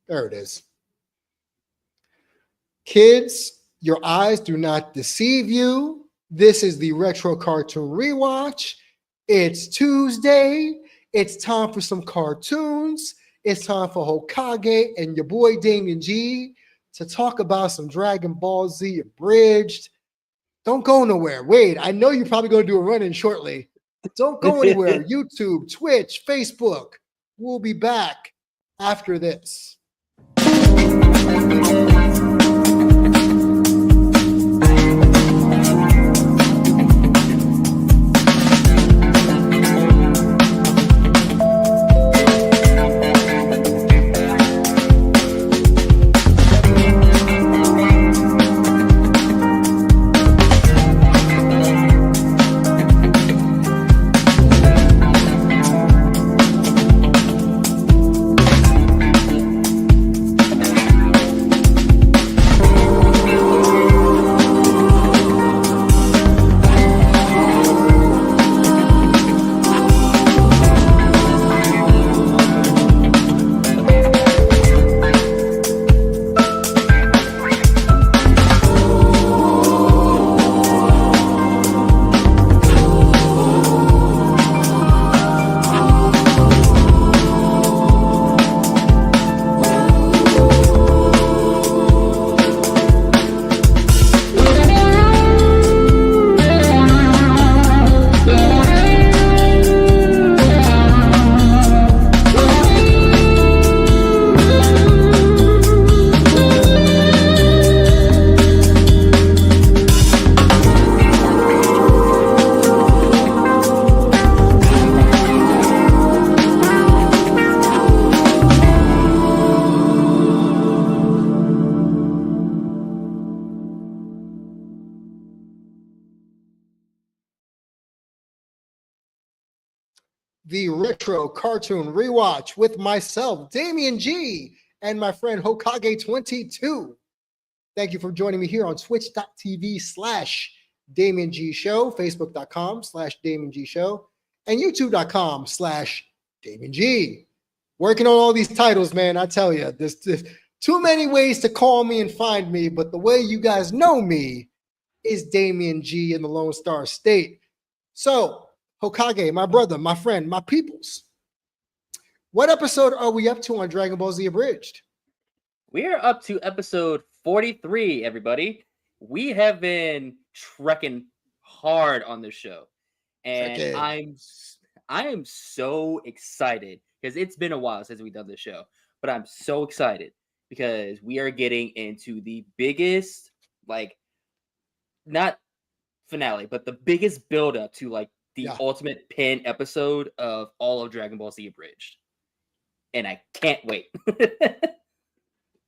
There it is. Kids, your eyes do not deceive you. This is the Retro Cartoon Rewatch. It's Tuesday. It's time for some cartoons. It's time for Hokage and your boy Damien G to talk about some Dragon Ball Z Abridged. Don't go nowhere. Wait, I know you're probably going to do a run-in shortly. Don't go anywhere. YouTube, Twitch, Facebook. We'll be back after this. The Retro Cartoon Rewatch with myself, Damien G, and my friend Hokage22. Thank you for joining me here on twitch.tv/Damien G Show, facebook.com/Damien G Show, and youtube.com/Damien G. Working on all these titles, man, I tell you, there's too many ways to call me and find me, but the way you guys know me is Damien G in the Lone Star State. So, Hokage, my brother, my friend, my peoples. What episode are we up to on Dragon Ball Z Abridged? We are up to episode 43, everybody. We have been trekking hard on this show. And I am so excited because it's been a while since we've done this show. But I'm so excited because we are getting into the biggest, not finale, but the biggest build-up to, the ultimate pin episode of all of Dragon Ball Z Abridged. And I can't wait.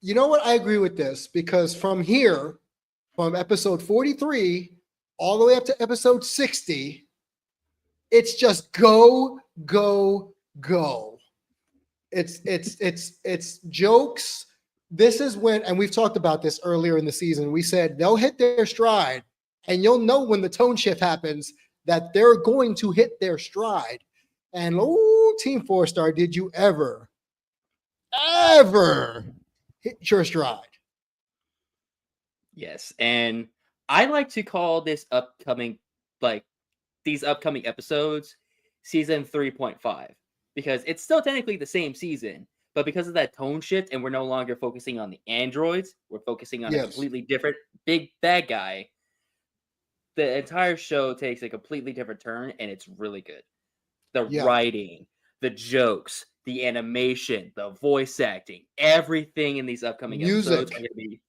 You know what? I agree with this because from here, from episode 43 all the way up to episode 60, it's just go, go, go. It's jokes. This is when, and we've talked about this earlier in the season, we said they'll hit their stride and you'll know when the tone shift happens that they're going to hit their stride. And Team 4-Star, did you ever hit your stride? Yes, and I like to call this these upcoming episodes season 3.5 because it's still technically the same season, but because of that tone shift and we're no longer focusing on the androids, we're focusing on a completely different big bad guy. The entire show takes a completely different turn, and it's really good. The writing, the jokes, the animation, the voice acting, everything in these upcoming episodes are going to be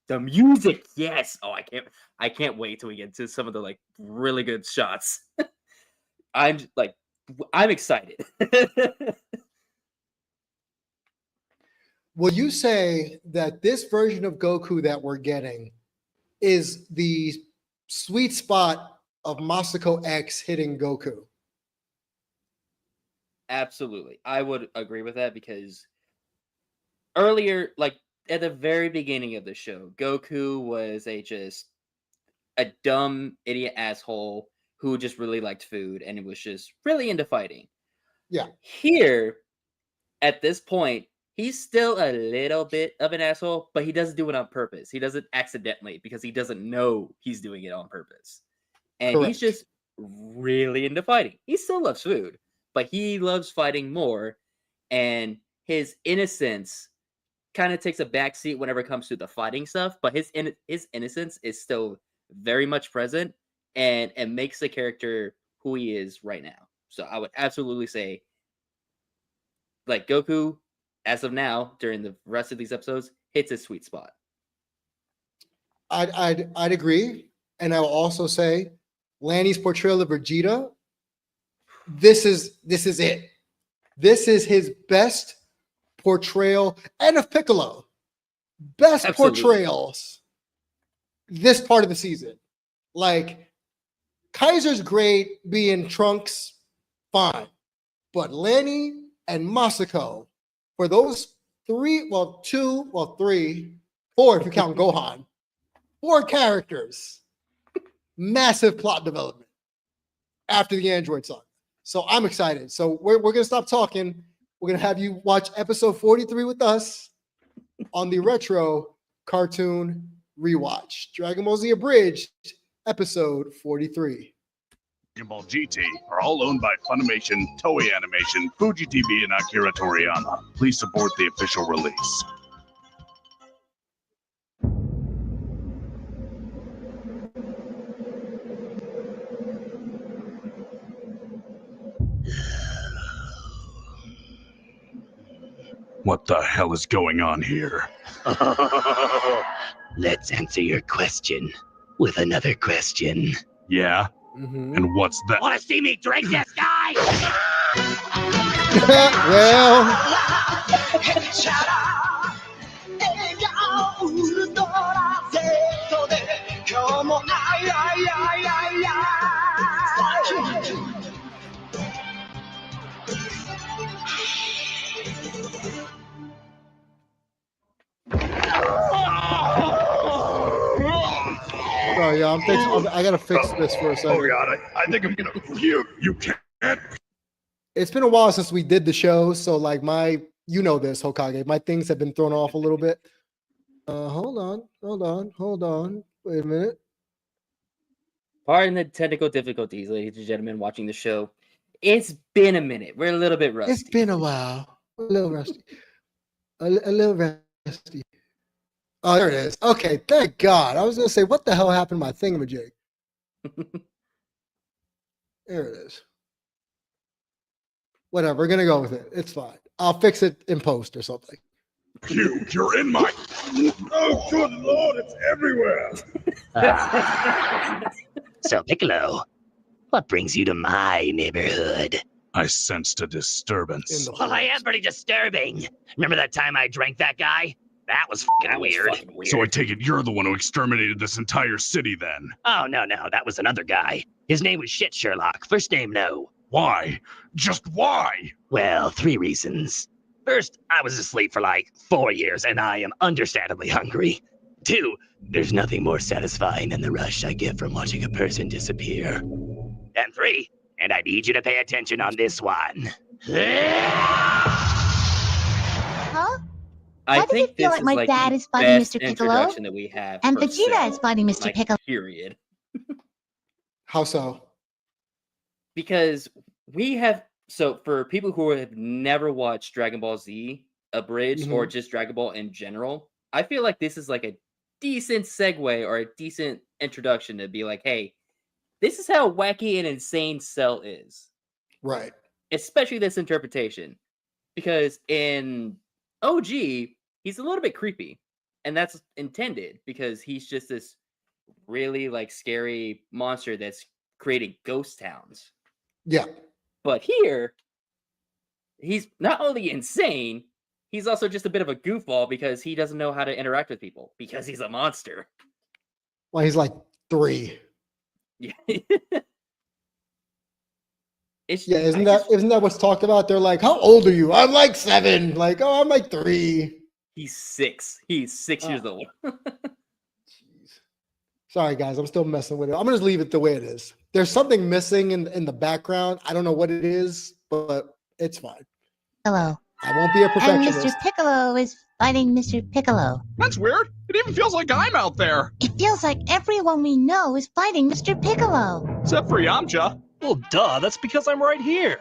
the music. Yes. Oh, I can't wait till we get to some of the really good shots. I'm excited. Will you say that this version of Goku that we're getting is the sweet spot of Masako X hitting Goku? Absolutely. I would agree with that because earlier, at the very beginning of the show, Goku was a dumb idiot asshole who just really liked food and it was just really into fighting. Yeah. Here, at this point, He's still a little bit of an asshole, but he doesn't do it on purpose. He does it accidentally because he doesn't know he's doing it on purpose. And he's Correct. just really into fighting. He still loves food, but he loves fighting more. And his innocence kind of takes a backseat whenever it comes to the fighting stuff. But his innocence is still very much present and makes the character who he is right now. So I would absolutely say, like, Goku, as of now, during the rest of these episodes, hits his sweet spot. I'd agree, and I will also say, Lanny's portrayal of Vegeta. This is it. This is his best portrayal, and of Piccolo, best Absolutely. portrayals this part of the season. Like, Kaiser's great, being Trunks, fine, but Lanny and Masako, for those three, four if you count Gohan, 4 characters, massive plot development after the Android song. So I'm excited. So we're going to stop talking. We're going to have you watch episode 43 with us on the retro cartoon rewatch. Dragon Ball Z Abridged, episode 43. Dragon Ball GT are all owned by Funimation, Toei Animation, Fuji TV, and Akira Toriyama. Please support the official release. What the hell is going on here? Let's answer your question with another question. Yeah? Mm-hmm. And what's that? Want to see me drink this guy? Well, sorry, yeah, I gotta fix this for a second. Oh god, I think I'm gonna puke. You can't. It's been a while since we did the show, so like you know this, Hokage, my things have been thrown off a little bit. Hold on. Wait a minute. Pardon the technical difficulties, ladies and gentlemen, watching the show. It's been a minute. We're a little bit rusty. It's been a while. A little rusty. A little rusty. Oh, there it is. Okay, thank God. I was gonna say, what the hell happened to my thingamajig? There it is. Whatever, we're gonna go with it. It's fine. I'll fix it in post or something. Puke, you're in my. Oh, good lord, it's everywhere. So, Piccolo, what brings you to my neighborhood? I sensed a disturbance. Well, I am pretty disturbing. Remember that time I drank that guy? That was fucking weird. So I take it you're the one who exterminated this entire city then? Oh, no, that was another guy. His name was Shit Sherlock. First name, no. Why? Just why? Well, 3 reasons. First, I was asleep for like 4 years, and I am understandably hungry. 2, there's nothing more satisfying than the rush I get from watching a person disappear. And 3, and I need you to pay attention on this one. Huh? I Why does think it feel this like my is like dad the is fighting best Mr. Piccolo? introduction that we have. And per Vegeta se, is fighting Mr. like, Piccolo. period. How so? Because we have, so for people who have never watched Dragon Ball Z Abridged or just Dragon Ball in general, I feel like this is like a decent segue or a decent introduction to be like, hey, this is how wacky and insane Cell is. Right. Especially this interpretation. Because in OG, he's a little bit creepy. And that's intended because he's just this really like scary monster that's creating ghost towns. Yeah. But here, he's not only insane, he's also just a bit of a goofball because he doesn't know how to interact with people because he's a monster. Well, he's like 3. Yeah. Yeah, isn't that what's talked about? They're like, how old are you? I'm like 7. Like, oh, I'm like 3. He's 6. He's 6 years old. Jeez. Sorry, guys. I'm still messing with it. I'm going to just leave it the way it is. There's something missing in the background. I don't know what it is, but it's fine. Hello. I won't be a And perfectionist. Mr. Piccolo is fighting Mr. Piccolo. That's weird. It even feels like I'm out there. It feels like everyone we know is fighting Mr. Piccolo. Except for Yamcha. Well, duh, that's because I'm right here.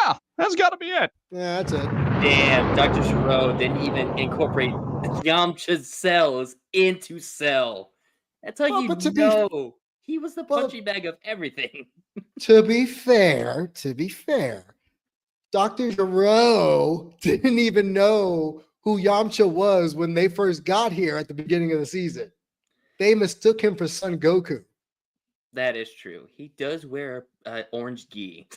Yeah, that's gotta be it. Yeah, that's it. Damn, Dr. Gero didn't even incorporate Yamcha's cells into Cell. That's how Well, you but to be- know he was the Well- punching bag of everything. To be fair, Dr. Gero didn't even know who Yamcha was when they first got here at the beginning of the season. They mistook him for Son Goku. That is true. He does wear orange gi.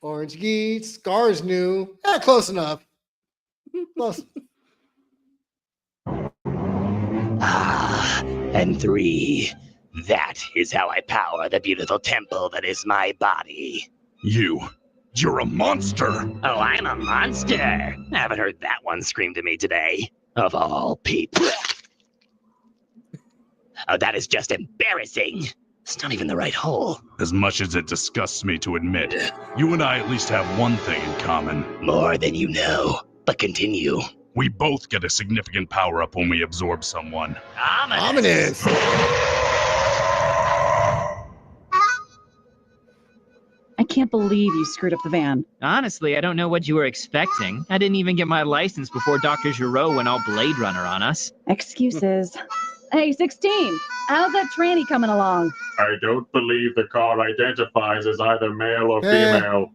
Orange Gi, Scar's new. Close enough. Close. Ah, and 3. That is how I power the beautiful temple that is my body. You're a monster. Oh, I'm a monster. I haven't heard that one scream to me today. Of all people. Oh, that is just embarrassing. It's not even the right hole. As much as it disgusts me to admit, you and I at least have one thing in common. More than you know. But continue. We both get a significant power-up when we absorb someone. Ominous. I can't believe you screwed up the van. Honestly, I don't know what you were expecting. I didn't even get my license before Dr. Gero went all Blade Runner on us. Excuses. Hey, 16, how's that tranny coming along? I don't believe the car identifies as either male or Eh. female.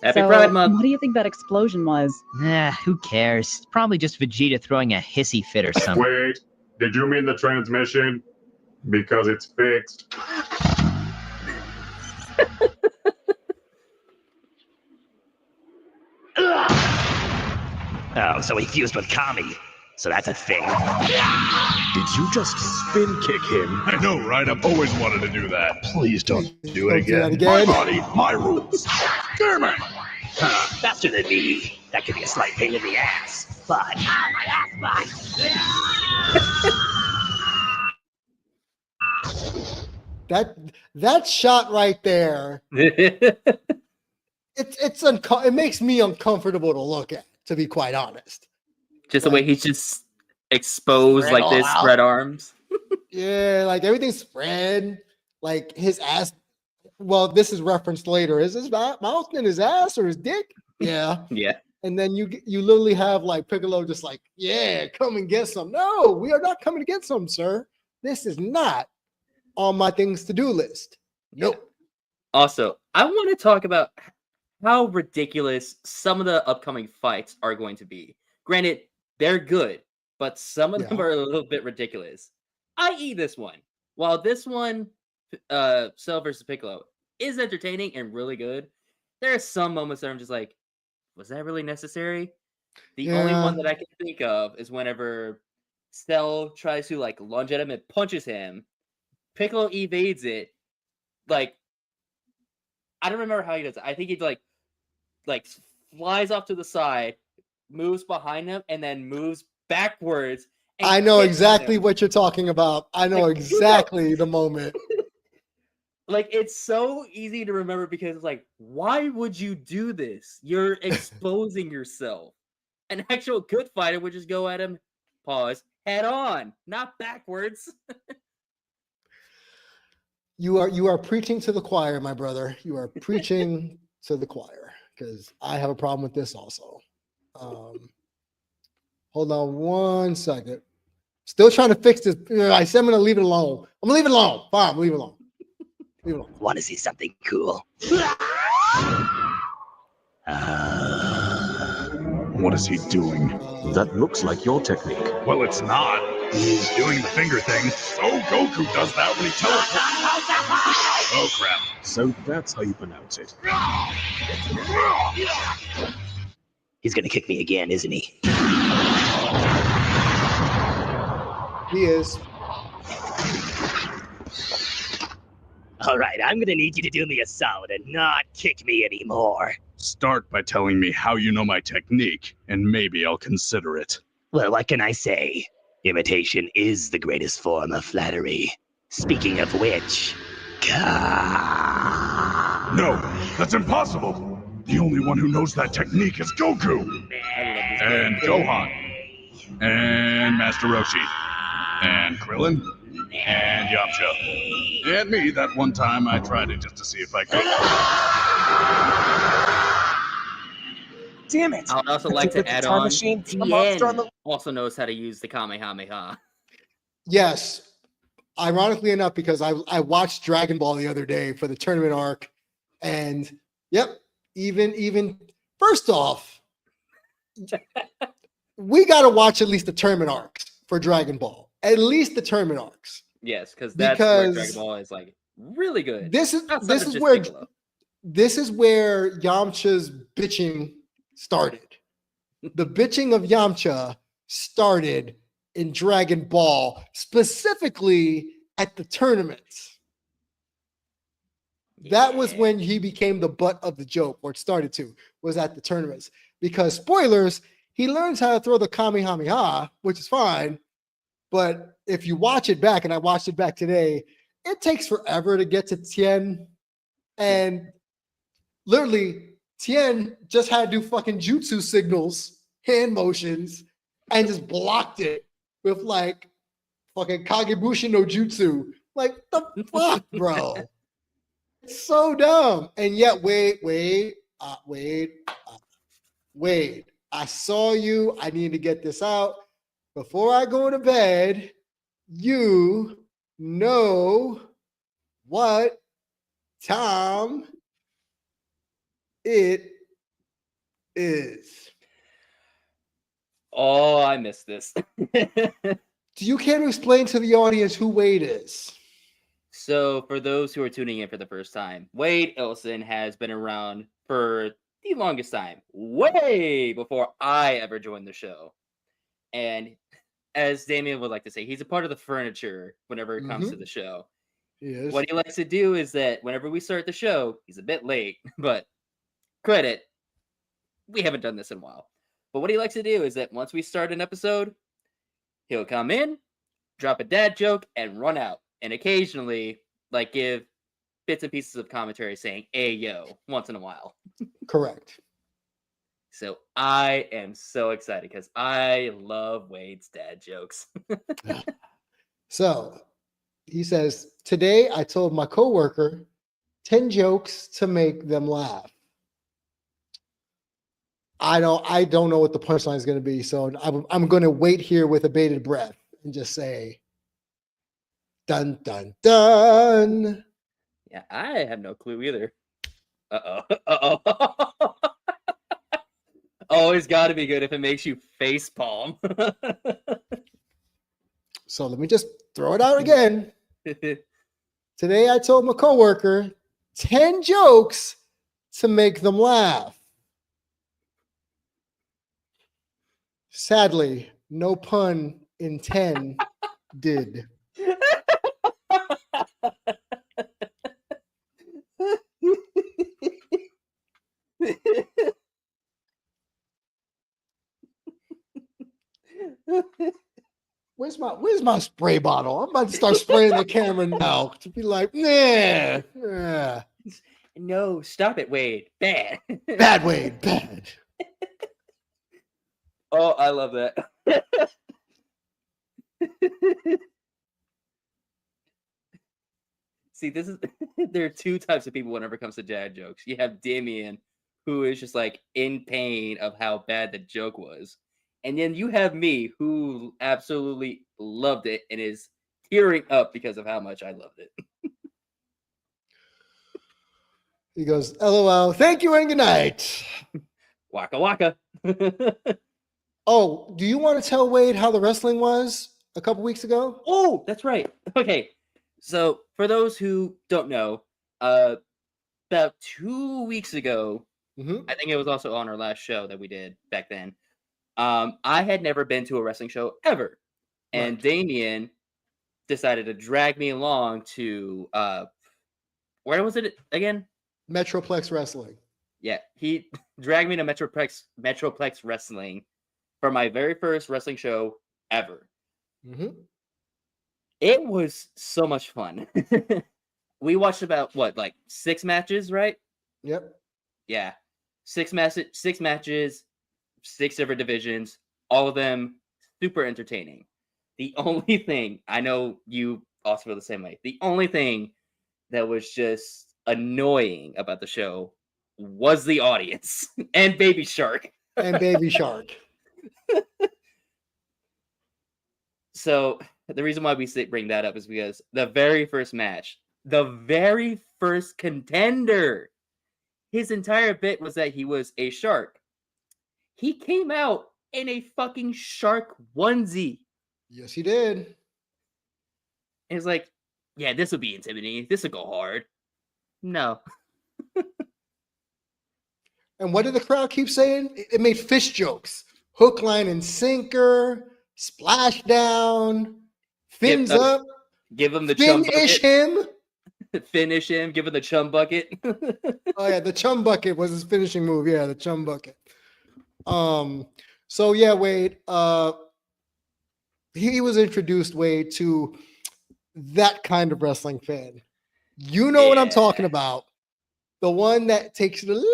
Happy So, Pride Month. what do you think that explosion was? Who cares? Probably just Vegeta throwing a hissy fit or something. Wait, did you mean the transmission? Because it's fixed. Oh, so he fused with Kami. So that's a thing. Did you just spin kick him? I know, right? I've always wanted to do that. Please don't do Don't do that My again. body, my rules. Damn it! Faster than me. That could be a slight pain in the ass. But my ass, That shot right there, it makes me uncomfortable to look at, to be quite honest. Just the way he's just exposed Spread like this, all out. spread arms. Yeah, like everything's spread, like his ass. Well, this is referenced later. Is his mouth in his ass or his dick? Yeah. Yeah. And then you literally have like Piccolo just like, yeah, come and get some. No, we are not coming to get some, sir. This is not on my things to do list. Nope. Also, I want to talk about how ridiculous some of the upcoming fights are going to be. Granted, they're good, but some of them Yeah. are a little bit ridiculous. I.e. this one. While this one, Cell versus Piccolo, is entertaining and really good, there are some moments that I'm just like, was that really necessary? The only Yeah. one that I can think of is whenever Cell tries to like lunge at him and punches him. Piccolo evades it. Like, I don't remember how he does it. I think he like flies off to the side, moves behind him, and then moves backwards. And I know kicks exactly him. what you're talking about. I know Like, exactly the moment. Like, it's so easy to remember because it's like, why would you do this? You're exposing yourself. An actual good fighter would just go at him, pause, head on, not backwards. You are preaching to the choir, my brother. You are preaching to the choir because I have a problem with this also. Hold on one second. Still trying to fix this. I said I'm gonna leave it alone. I'm gonna leave it alone. Fine, leave it alone. Leave it alone. Want to see something cool? What is he doing? That looks like your technique. Well, it's not. He's doing the finger thing. So Goku does that when he teleports. Oh, crap. So that's how you pronounce it. He's gonna kick me again, isn't he? He is. All right, I'm gonna need you to do me a solid and not kick me anymore. Start by telling me how you know my technique, and maybe I'll consider it. Well, what can I say? Imitation is the greatest form of flattery. Speaking of which, No, that's impossible. The only one who knows that technique is Goku. And Gohan. And Master Roshi. And Krillin. And Yamcha. And me, that one time I tried it just to see if I could. Damn it! I would also like to add on, Tien also knows how to use the Kamehameha. Yes. Ironically enough, because I watched Dragon Ball the other day for the tournament arc, and yep, even first off, we got to watch at least the tournament arcs for Dragon Ball. At least the tournament arcs. Yes, because that's where Dragon Ball is like really good. This is where Yamcha's bitching started. The bitching of Yamcha started in Dragon Ball, specifically at the tournaments. That was when he became the butt of the joke, or it started to, was at the tournaments. Because spoilers, he learns how to throw the Kamehameha, which is fine. But if you watch it back, and I watched it back today, it takes forever to get to Tien. And literally, Tien just had to do fucking jutsu signals, hand motions, and just blocked it with like fucking Kagebushi no Jutsu. Like, the fuck, bro? It's so dumb. And yet, Wade, I saw you. I need to get this out. Before I go to bed, you know what time it is. Oh, I missed this. Do you care to explain to the audience who Wade is? So, for those who are tuning in for the first time, Wade Ilson has been around for the longest time, way before I ever joined the show. And as Damien would like to say, he's a part of the furniture whenever it comes to the show. Yes. What he likes to do is that whenever we start the show, he's a bit late, but credit, we haven't done this in a while. But what he likes to do is that once we start an episode, he'll come in, drop a dad joke, and run out. And occasionally, like, give bits and pieces of commentary saying, "Hey, yo," once in a while. Correct. So I am so excited because I love Wade's dad jokes. So he says, today I told my coworker 10 jokes to make them laugh. I don't know what the punchline is going to be, so I'm going to wait here with a bated breath and just say, dun, dun, dun. Yeah, I have no clue either. Uh-oh. Always got to be good if it makes you face palm. So let me just throw it out again. Today I told my coworker 10 jokes to make them laugh. Sadly, no pun in 10 did. Where's my spray bottle? I'm about to start spraying the camera now to be like, nah. No, stop it, Wade. Bad. Bad, Wade. Bad. Oh, I love that. See, there are two types of people whenever it comes to dad jokes. You have Damien, who is just like in pain of how bad the joke was. And then you have me, who absolutely loved it and is tearing up because of how much I loved it. He goes, LOL, thank you and good night. Waka waka. Oh, do you want to tell Wade how the wrestling was a couple weeks ago? Oh, that's right. Okay. So for those who don't know, about 2 weeks ago, I think it was also on our last show that we did back then. I had never been to a wrestling show ever. And Damien decided to drag me along to, where was it again? Metroplex Wrestling. Yeah, he dragged me to Metroplex Wrestling for my very first wrestling show ever. It was so much fun. We watched about, 6 matches, right? Yep. Yeah. Six matches, 6 different divisions, all of them super entertaining. The only thing, I know you also feel the same way, the only thing that was just annoying about the show was the audience and Baby Shark. And Baby Shark. So the reason why we bring that up is because the very first match, the very first contender, his entire bit was that he was a shark. He came out in a fucking shark onesie. Yes, he did. And it's like, yeah, this will be intimidating. This will go hard. No. And what did the crowd keep saying? It made fish jokes. Hook, line, and sinker, splash down, fins up. Give him the chum bucket. Finish him. Finish him. Give him the chum bucket. Oh yeah, the chum bucket was his finishing move. Yeah, the chum bucket. So yeah, Wade. He was introduced, Wade, to that kind of wrestling fan. You know what I'm talking about. The one that takes it a little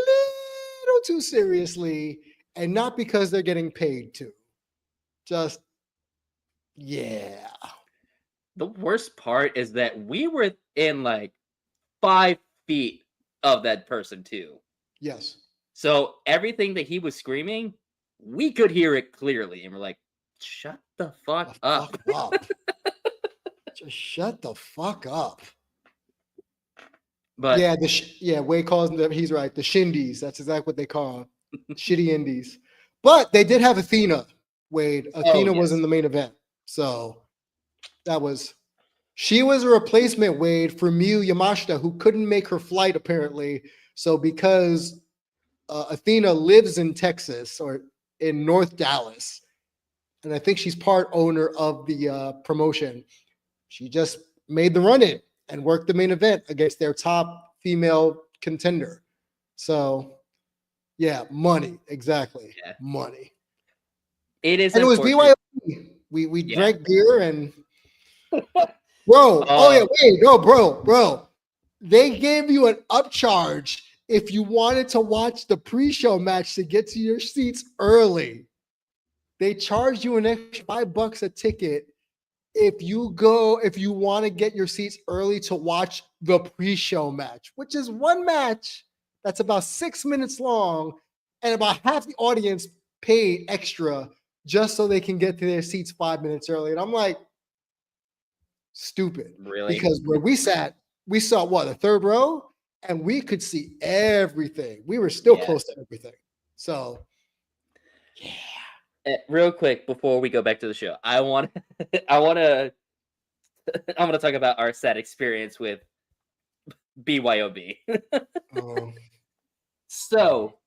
too seriously, and not because they're getting paid to. Just, yeah. The worst part is that we were in like 5 feet of that person too. Yes. So everything that he was screaming, we could hear it clearly, and we're like, "Shut the fuck up!" Just shut the fuck up. But yeah, Wade calls them. He's right. The shindies. That's exactly what they call them. Shitty indies. But they did have Athena. Wade. Athena was in the main event, so she was a replacement, Wade, for Miyu Yamashita, who couldn't make her flight apparently. So because Athena lives in Texas or in North Dallas, and I think she's part owner of the promotion, she just made the run-in and worked the main event against their top female contender. So, yeah, money. Exactly. Yeah. Money. It is. And it was BYOB. We drank beer and bro. Bro. They gave you an upcharge if you wanted to watch the pre-show match to get to your seats early. They charged you an extra $5 a ticket if you want to get your seats early to watch the pre-show match, which is one match that's about 6 minutes long, and about half the audience paid extra just so they can get to their seats 5 minutes early. And I'm like, stupid. Really? Because where we sat, we saw the third row, and we could see everything. We were still close to everything. So, yeah. Real quick before we go back to the show, I want to talk about our sad experience with BYOB. So,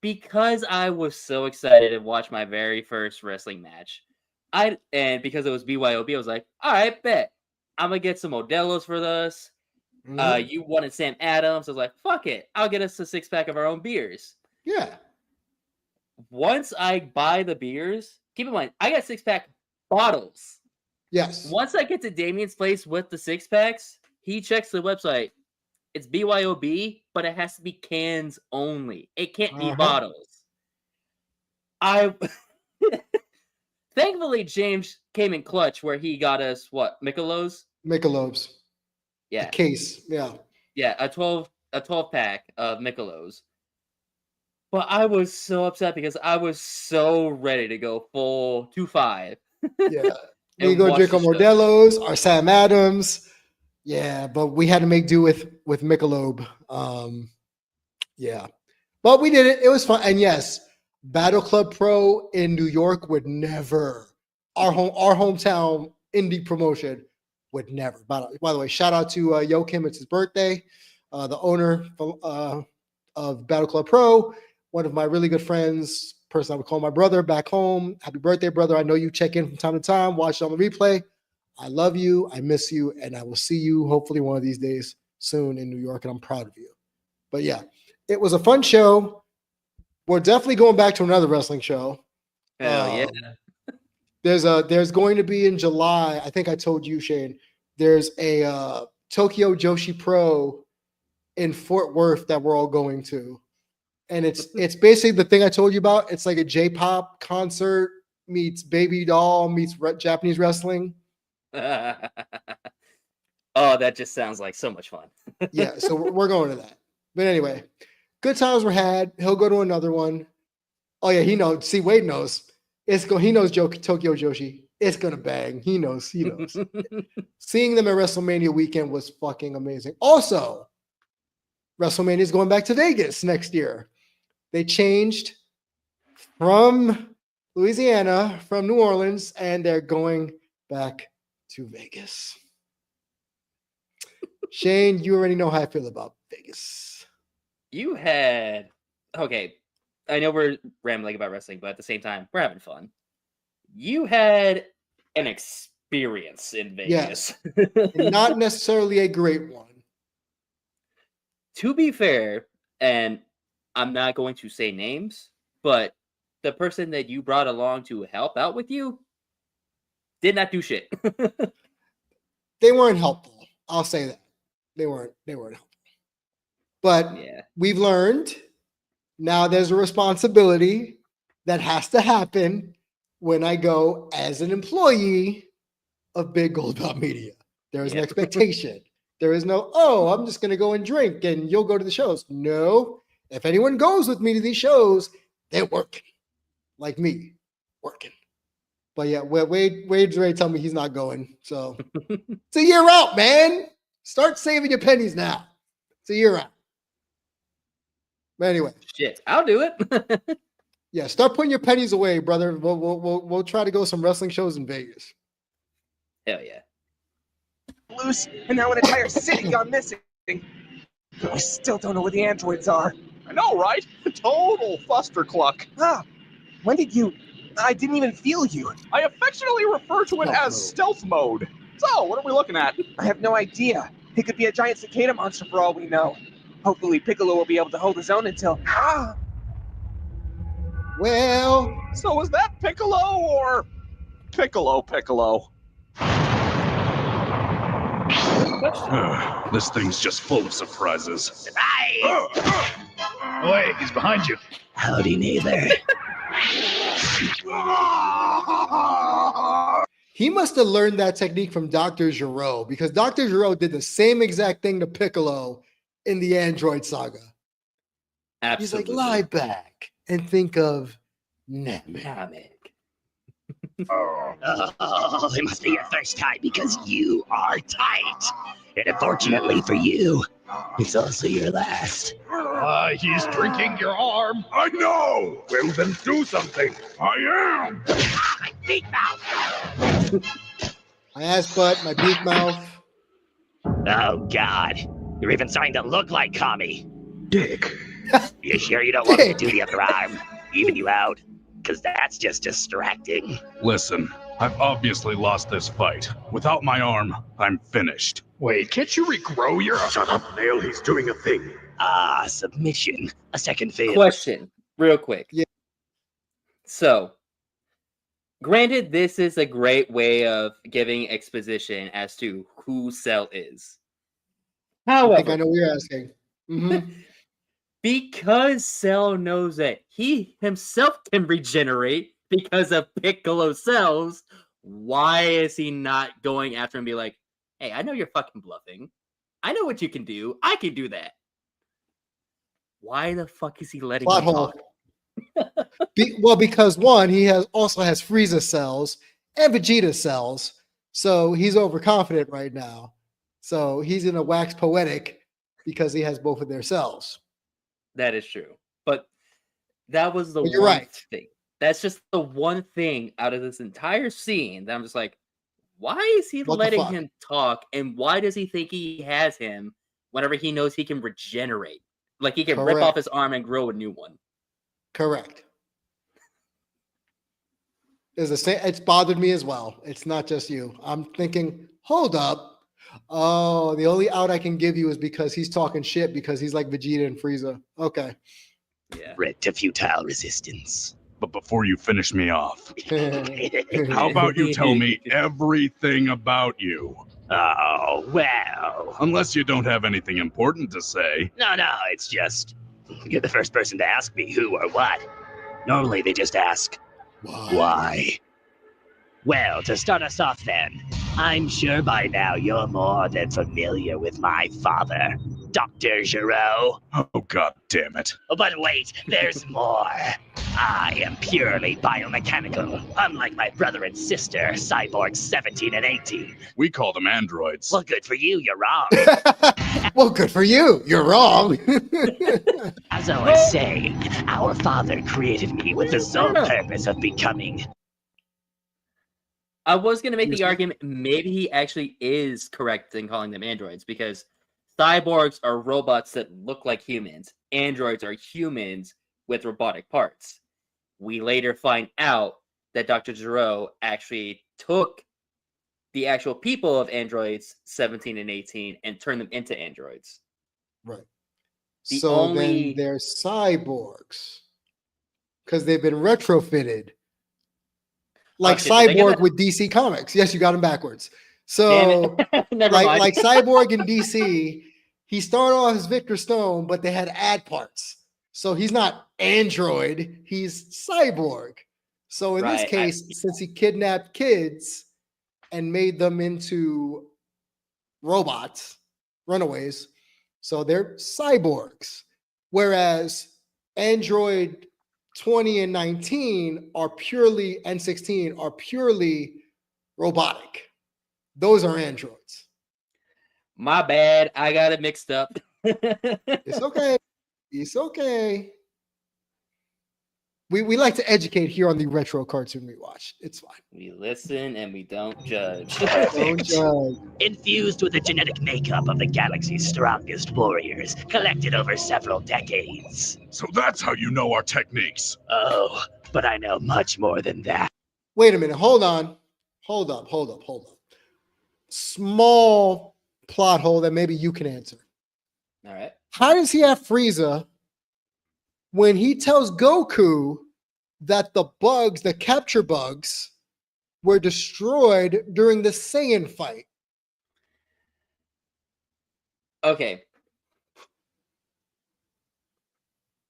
because I was so excited to watch my very first wrestling match, and because it was BYOB, I was like, all right, bet I'm gonna get some Modelo's for this. You wanted Sam Adams. I was like, fuck it, I'll get us a 6-pack of our own beers. Yeah. Once I buy the beers, keep in mind, I got 6-pack bottles. Yes. Once I get to Damien's place with the 6-packs, he checks the website. It's BYOB, but it has to be cans only. It can't be bottles. Thankfully, James came in clutch where he got us Michelob's? Michelob's. Yeah. A case. Yeah. Yeah, a 12-pack of Michelob's. But I was so upset because I was so ready to go full 2-5. Yeah. We go drink our Modelo's, our Sam Adams. Yeah, but we had to make do with Michelob. Yeah. But we did it. It was fun. And yes, Battle Club Pro in New York would never. Our hometown indie promotion would never. By the way, shout out to Yo Kim. It's his birthday. The owner of Battle Club Pro. One of my really good friends, person I would call my brother back home. Happy birthday, brother. I know you check in from time to time, watch it on the replay. I love you. I miss you. And I will see you hopefully one of these days soon in New York. And I'm proud of you. But yeah, it was a fun show. We're definitely going back to another wrestling show. Hell yeah. There's going to be in July. I think I told you, Shane, there's a Tokyo Joshi Pro in Fort Worth that we're all going to. And it's basically the thing I told you about. It's like a J-pop concert meets baby doll meets Japanese wrestling. Oh, that just sounds like so much fun. Yeah, so we're going to that. But anyway, good times were had. He'll go to another one. Oh yeah, he knows. See, Wade knows. He knows Tokyo Joshi. It's gonna bang. He knows. Seeing them at WrestleMania weekend was fucking amazing. Also, WrestleMania is going back to Vegas next year. They changed from Louisiana, from New Orleans, and they're going back to Vegas. Shane, you already know how I feel about Vegas. Okay, I know we're rambling about wrestling, but at the same time, we're having fun. You had an experience in Vegas. Yes. Not necessarily a great one. To be fair, and I'm not going to say names, but the person that you brought along to help out with you did not do shit. They weren't helpful. I'll say that. They weren't helpful. But yeah, we've learned now there's a responsibility that has to happen when I go as an employee of Big Gold Dot Media. There is an expectation. There is no, I'm just going to go and drink and you'll go to the shows. No, if anyone goes with me to these shows, they're working. Like me, working. But yeah, Wade's ready to tell me he's not going. So it's a year out, man. Start saving your pennies now. It's a year out. But anyway. Shit, I'll do it. Yeah, start putting your pennies away, brother. We'll try to go some wrestling shows in Vegas. Hell yeah. Loose, and now an entire city gone missing. We still don't know where the androids are. I know, right? Total fustercluck. Ah, when did you? I didn't even feel you. I affectionately refer to it as stealth mode. So, what are we looking at? I have no idea. It could be a giant cicada monster for all we know. Hopefully Piccolo will be able to hold his own until... Well... So was that Piccolo or... Piccolo? This thing's just full of surprises. Wait, he's behind you. Howdy, neighbor. He must have learned that technique from Dr. Giro, because Dr. Giro did the same exact thing to Piccolo in the Android saga. Absolutely. He's like, lie back and think of Namek. Oh, it must be your first time because you are tight. And unfortunately for you, it's also your last. He's drinking your arm. I know. Well, then do something. I am. My big mouth. My ass butt, my beak mouth. Oh, God. You're even starting to look like Kami. Dick. You sure you don't want me to do the other arm? Even you out? Because that's just distracting. Listen, I've obviously lost this fight. Without my arm, I'm finished. Wait, can't you regrow your... Shut up, Nail. He's doing a thing. Submission. A second fail. Question, real quick. Yeah. So, granted, this is a great way of giving exposition as to who Cell is. However, I think I know what you're asking. Mm-hmm. Because Cell knows that he himself can regenerate because of Piccolo cells, why is he not going after him and be like, hey, I know you're fucking bluffing. I know what you can do. I can do that. Why the fuck is he letting him talk? Because one, he also has Frieza cells and Vegeta cells, so he's overconfident right now. So he's gonna wax poetic because he has both of their cells. That is true, but that was the you're one right. thing. That's just the one thing out of this entire scene that I'm just like, why is he letting him talk, and why does he think he has him whenever he knows he can regenerate? Like he can rip off his arm and grow a new one. Correct. It's bothered me as well. It's not just you. I'm thinking, hold up. Oh, the only out I can give you is because he's talking shit because he's like Vegeta and Frieza. Okay. Yeah. Threat to futile resistance. But before you finish me off, how about you tell me everything about you? Oh, well. Unless you don't have anything important to say. No, it's just you're the first person to ask me who or what. Normally they just ask, why? Well, to start us off then, I'm sure by now you're more than familiar with my father, Dr. Giraud. Oh, god damn it. But wait, there's more. I am purely biomechanical, unlike my brother and sister, Cyborgs 17 and 18. We call them androids. Well, good for you, you're wrong. Well, good for you. You're wrong. As I was saying, our father created me with the sole purpose of becoming... I was going to make the argument maybe he actually is correct in calling them androids, because cyborgs are robots that look like humans. Androids are humans with robotic parts. We later find out that Dr. Giraud actually took the actual people of androids 17 and 18 and turned them into androids. Right. The only... then they're cyborgs because they've been retrofitted. Like Cyborg with DC Comics. Yes, you got him backwards. So, like Cyborg in DC, he started off as Victor Stone, but they had add parts. So he's not android, he's cyborg. So in this case, since he kidnapped kids and made them into robots, runaways, so they're cyborgs. Whereas Android 20 and 19 are purely, and 16 are purely robotic. Those are androids. My bad. I got it mixed up. It's okay. It's okay. We like to educate here on the Retro Cartoon Rewatch. It's fine. We listen and we don't judge. Don't judge. Infused with the genetic makeup of the galaxy's strongest warriors, collected over several decades. So that's how you know our techniques. Oh, but I know much more than that. Wait a minute. Hold on. Hold up. Small plot hole that maybe you can answer. All right. How does he have Frieza when he tells Goku that the bugs, the capture bugs, were destroyed during the Saiyan fight? Okay.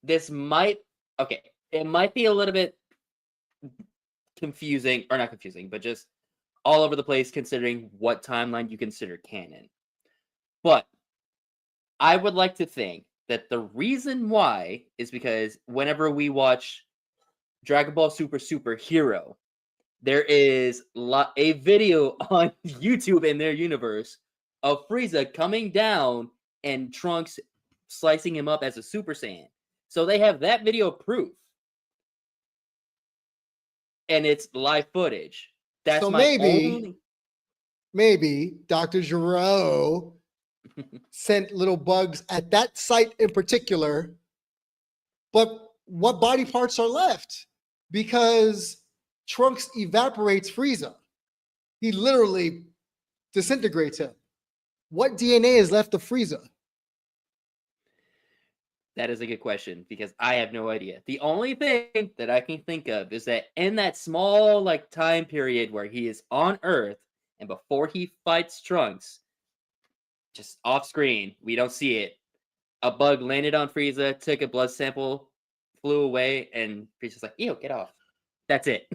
It might be a little bit confusing, or not confusing, but just all over the place considering what timeline you consider canon. But I would like to think that the reason why is because whenever we watch Dragon Ball Super Hero, there is a video on YouTube in their universe of Frieza coming down and Trunks slicing him up as a Super Saiyan. So they have that video proof. And it's live footage. That's so my maybe Dr. Giraud sent little bugs at that site in particular, but what body parts are left? Because Trunks evaporates Frieza. He literally disintegrates him. What DNA is left of Frieza? That is a good question because I have no idea. The only thing that I can think of is that in that small time period where he is on Earth and before he fights Trunks, just off screen, we don't see it. A bug landed on Frieza, took a blood sample, flew away, and Frieza's like, ew, get off. That's it.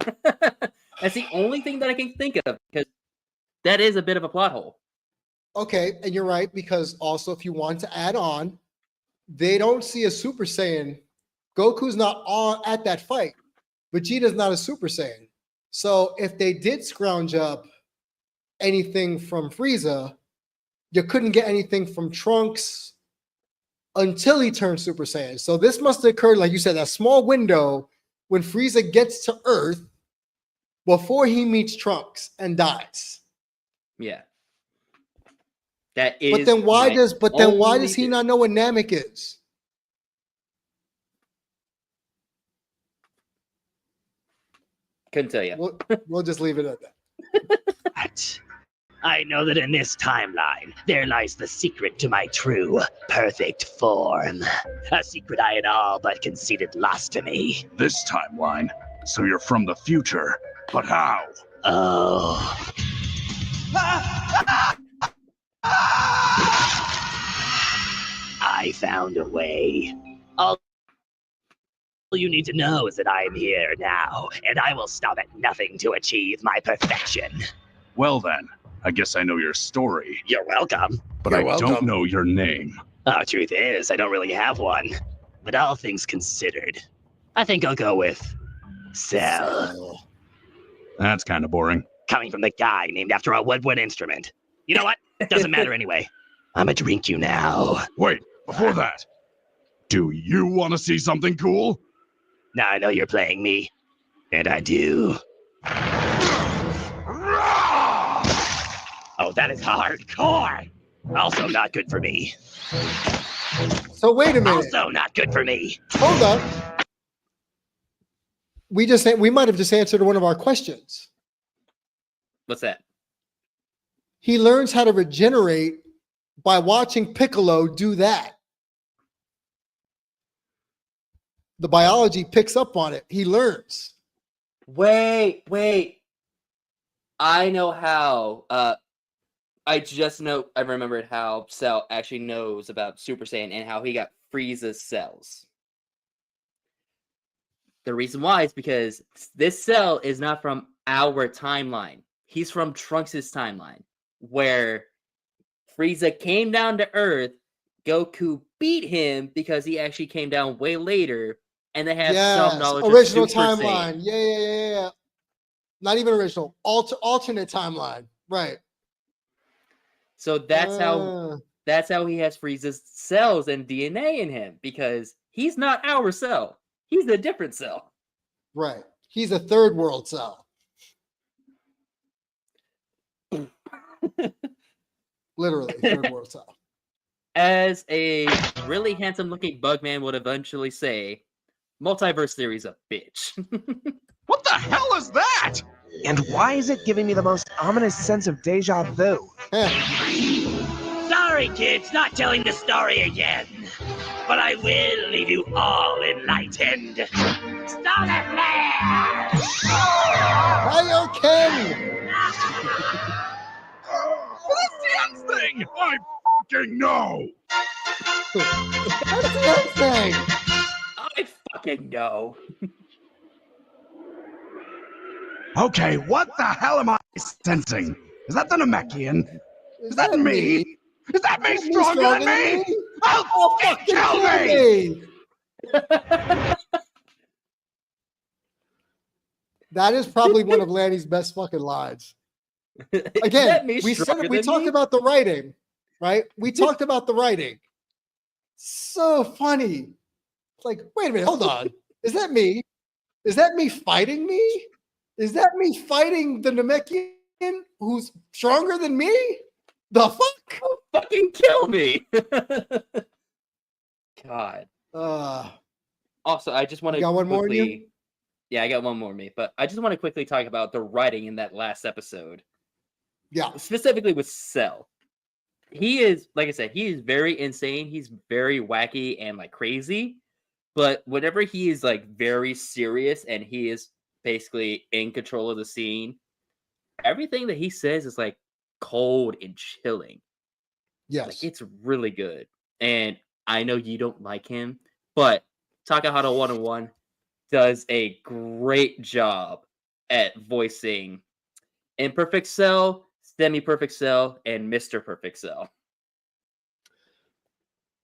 That's the only thing that I can think of because that is a bit of a plot hole. Okay, and you're right, because also if you want to add on, they don't see a Super Saiyan. Goku's not at that fight. Vegeta's not a Super Saiyan. So if they did scrounge up anything from Frieza, you couldn't get anything from Trunks until he turned Super Saiyan. So this must have occurred, like you said, that small window when Frieza gets to Earth before he meets Trunks and dies. Yeah. That is. But then why does he not know what Namek is? Couldn't tell you. We'll just leave it at that. I know that in this timeline, there lies the secret to my true, perfect form. A secret I had all but conceded lost to me. This timeline? So you're from the future. But how? Oh. I found a way. All you need to know is that I am here now, and I will stop at nothing to achieve my perfection. Well then, I guess I know your story. You're welcome. But I don't know your name. Truth is, I don't really have one. But all things considered, I think I'll go with Cell. That's kind of boring. Coming from the guy named after a woodwind instrument. You know what? It doesn't matter anyway. I'ma drink you now. Wait, before that, do you want to see something cool? Now I know you're playing me, and I do. Oh, that is hardcore. Also not good for me. So wait a minute. Also not good for me. Hold up. We might have just answered one of our questions. What's that? He learns how to regenerate by watching Piccolo do that. The biology picks up on it. He learns. Wait. I know how. I remembered how Cell actually knows about Super Saiyan and how he got Frieza's cells. The reason why is because this Cell is not from our timeline. He's from Trunks' timeline, where Frieza came down to Earth, Goku beat him because he actually came down way later, and they have some knowledge original of Super timeline. Saiyan. Yeah. Not even original. Alternate timeline. Right. So that's how he has Frieza's cells and DNA in him, because he's not our Cell. He's a different Cell. Right. He's a third world Cell. Literally, third world Cell. As a really handsome looking Bugman would eventually say, multiverse theory's a bitch. What the hell is that? And why is it giving me the most ominous sense of deja vu? Sorry, kids, not telling the story again. But I will leave you all enlightened. Solar Flare! Kaioken! That's the thing! I fucking know! That's the thing! I fucking know. Okay, what the hell am I sensing? Is that the Namekian? Is that me? Is that me stronger than me? Oh, fucking kill me! That is probably one of Lanny's best fucking lines. Again, we talked about the writing, right? We talked about the writing. So funny. It's like, wait a minute, hold on. Is that me? Is that me fighting me? Is that me fighting the Namekian who's stronger than me? The fuck? Oh, fucking kill me. God. Also, I just want to got one more in you? Yeah, I got one more, mate. But I just want to quickly talk about the writing in that last episode. Yeah. Specifically with Cell. He is, like I said, he is very insane. He's very wacky and like crazy. But whenever he is like very serious and he is basically in control of the scene, everything that he says is like cold and chilling. Yes. Like, it's really good. And I know you don't like him, but Takahata 101 does a great job at voicing Imperfect Cell, Semi-Perfect Cell, and Mr. Perfect Cell.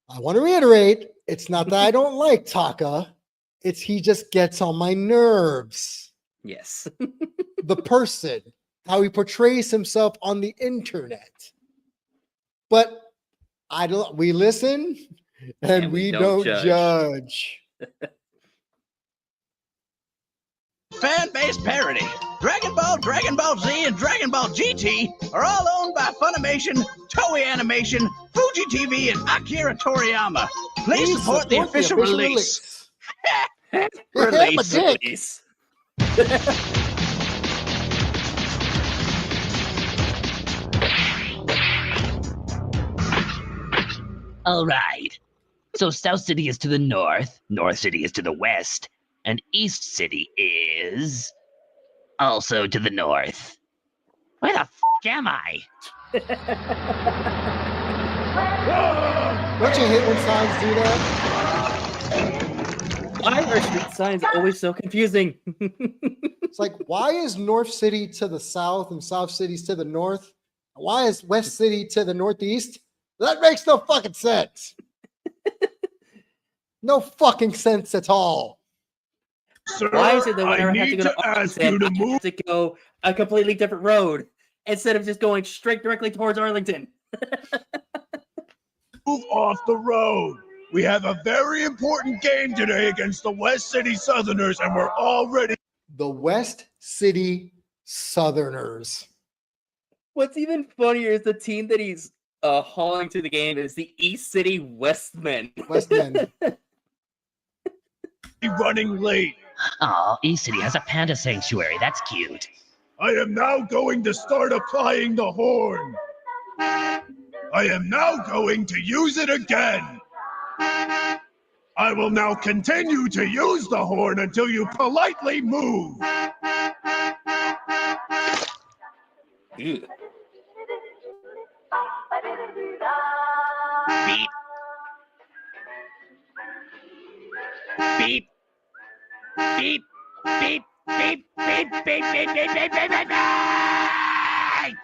I want to reiterate, it's not that I don't like Taka, it's he just gets on my nerves. Yes. The person, how he portrays himself on the internet. But we listen and we don't judge. Fan-based parody. Dragon Ball Z, and Dragon Ball GT are all owned by Funimation, Toei Animation, Fuji TV, and Akira Toriyama. Please support the official release. Release. All right. So South City is to the north, North City is to the west, and East City is also to the north. Where the f*** am I? Don't you hate when signs do that? Why are street signs always so confusing? It's like, why is North City to the south and South City's to the north? Why is West City to the northeast? That makes no fucking sense. No fucking sense at all. Sir, Why is it that I whenever I have to need go to to ask Arlington, you to I move. have to go a completely different road instead of just going straight directly towards Arlington? Move off the road. We have a very important game today against the West City Southerners, and we're already. The West City Southerners. What's even funnier is the team that he's hauling to the game is the East City Westmen. Westmen. Running late. Oh, East City has a panda sanctuary. That's cute. I am now going to start applying the horn. I am now going to use it again. I will now continue to use the horn until you politely move. Ew. Beep. Beep. Beep. Beep. Beep. Beep. Beep. Beep. Beep. Beep. Beep. Beep. Beep.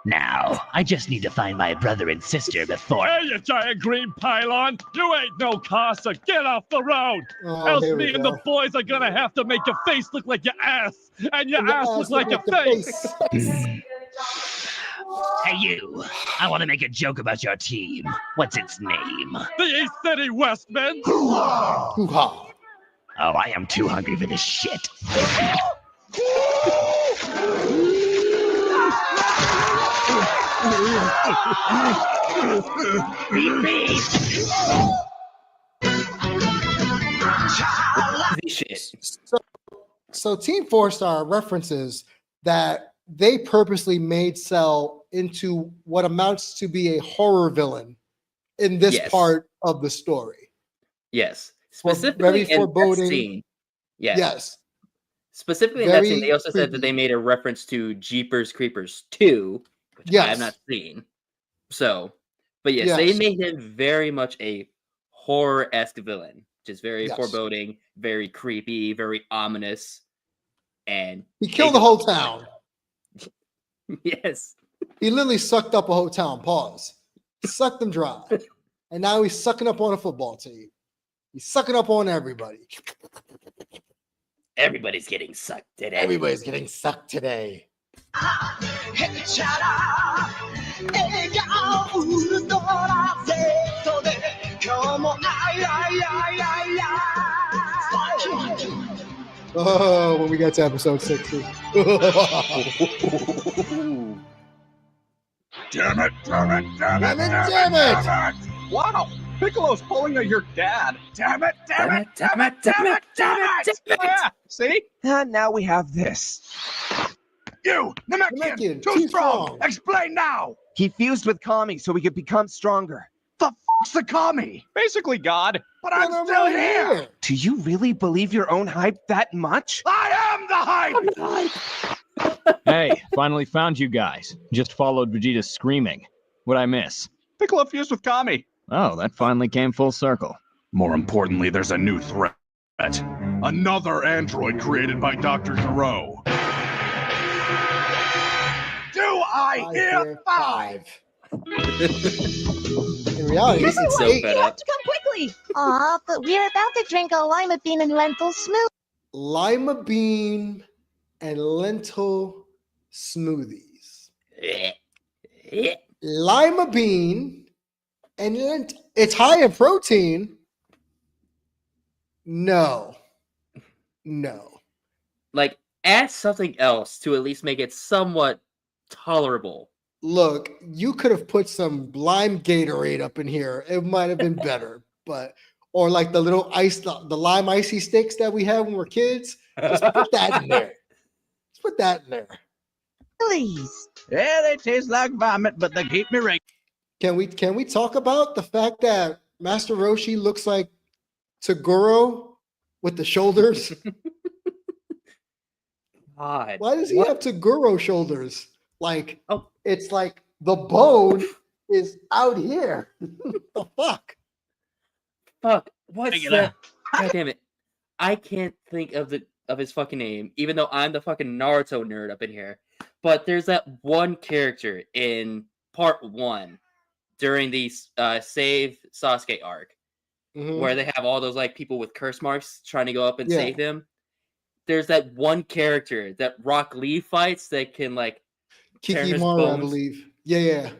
Now, I just need to find my brother and sister before. Hey, you giant green pylon! You ain't no car, so get off the road! Oh, Else here we me and go. the boys are gonna have to make your face look like your ass, and your ass look like your the face! Hey, you. I want to make a joke about your team. What's its name? The East City Westmen! Hoo-ha. Oh, I am too hungry for this shit. Beep, beep. Shit. So Team 4-Star references that they purposely made Cell into what amounts to be a horror villain in this Yes. part of the story. Yes. For Specifically very in that foreboding. scene. Yes. Yes. Specifically in that scene, Very they also said that creepy. they made a reference to Jeepers Creepers 2, which I Yes. have not seen. So, but yes, they Yes. made him very much a horror-esque villain, which is very Yes. foreboding, very creepy, very ominous, and He killed the whole town. Yes. He literally sucked up a whole town. Pause. Sucked them dry. And now he's sucking up on a football team. He's sucking up on everybody. Everybody's getting sucked today. Everybody's getting sucked today. Oh, when we get to episode 60. Damn it, damn it, damn it, Damn it. Wow, Piccolo's pulling a your dad. damn it, damn it, Damn it, damn it, damn it. Yeah, see? And now we have this. You, Namekian, Namekian, too too strong. strong. Explain now. He fused with Kami so we could become stronger. The f***'s the Kami? Basically, God. But I'm But still right here. Do you really believe your own hype that much? I am the hype. Hey, finally found you guys. Just followed Vegeta's screaming. What'd I miss? Piccolo fused with Kami. Oh, that finally came full circle. More importantly, there's a new threat. Another android created by Dr. Gero. Do I hear five? In reality, this is so eight. fed You have up. to come quickly. Aw, but we're about to drink a lima bean and lentil smoothie. Lima bean and lentil smoothies. Lima bean and lentil. It's high in protein. No. Like, add something else to at least make it somewhat tolerable. Look, you could have put some lime Gatorade up in here. It might have been better, or like the little the lime icy sticks that we had when we were kids. Just put that in there. Just put that in there. Please. Yeah, they taste like vomit, but they keep me right. Can we talk about the fact that Master Roshi looks like Toguro with the shoulders? God. Why does he have Toguro shoulders? Like, Oh. it's like the bone is out here. The fuck? Fuck, what's that? God damn it. I can't think of his fucking name, even though I'm the fucking Naruto nerd up in here. But there's that one character in part 1 during the Save Sasuke arc, where they have all those like people with curse marks trying to go up and save him. There's that one character that Rock Lee fights that can like tear his bones. I believe. Yeah,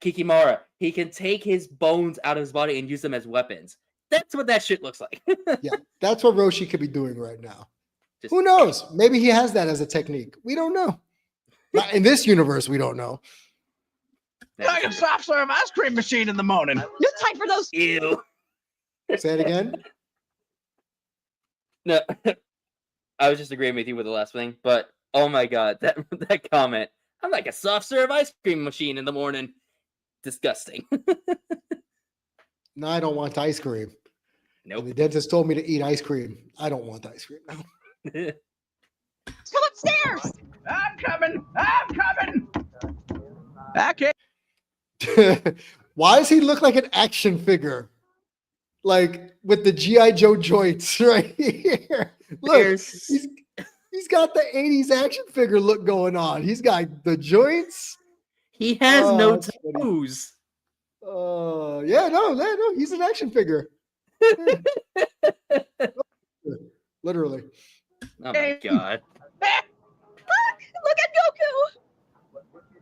Kikimara. He can take his bones out of his body and use them as weapons. That's what that shit looks like. Yeah, that's what Roshi could be doing right now. Who knows? Maybe he has that as a technique. We don't know. Not in this universe, we don't know. I can soft serve ice cream machine in the morning. No time for those. Ew. Say it again. No, I was just agreeing with you with the last thing, but oh my god, that comment. I'm like a soft serve ice cream machine in the morning. Disgusting. No, I don't want ice cream. Nope. And the dentist told me to eat ice cream. I don't want ice cream now. Come upstairs. I'm coming. Okay. Why does he look like an action figure? Like with the G.I. Joe joints right here. Look, he's got the 80s action figure look going on. He's got the joints. He has no toes. No, he's an action figure. Literally. Oh my god. Look at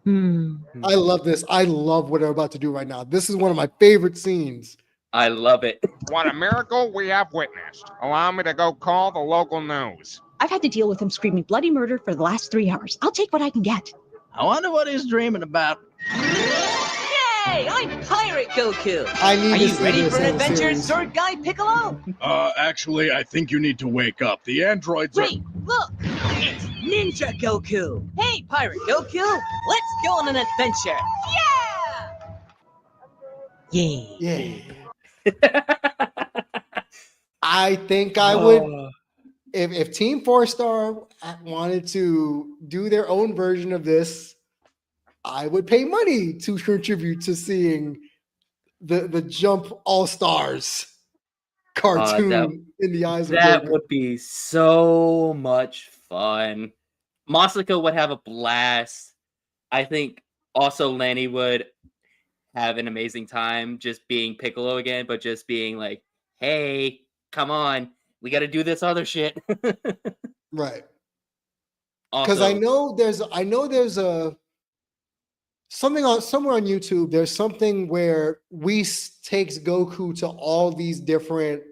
Goku. I love this. I love what I'm about to do right now. This is one of my favorite scenes. I love it. What a miracle we have witnessed. Allow me to go call the local news. I've had to deal with him screaming bloody murder for the last 3 hours. I'll take what I can get. I wonder what he's dreaming about. Hey, I'm Pirate Goku. I need Are to you see ready this for an in the adventure, series. Sword Guy Piccolo? Actually, I think you need to wake up. The androids are... Wait, look! It's Ninja Goku. Hey, Pirate Goku, let's go on an adventure. Yeah! Yeah. I think I would, if Team 4-Star wanted to do their own version of this, I would pay money to contribute to seeing the Jump All-Stars cartoon in the eyes of that Goku. would be so much fun. Masako would have a blast. I think also Lenny would have an amazing time just being Piccolo again, but just being like, hey, come on, we got to do this other shit. Right. Because I know there's a something somewhere on YouTube. There's something where Whis takes Goku to all these different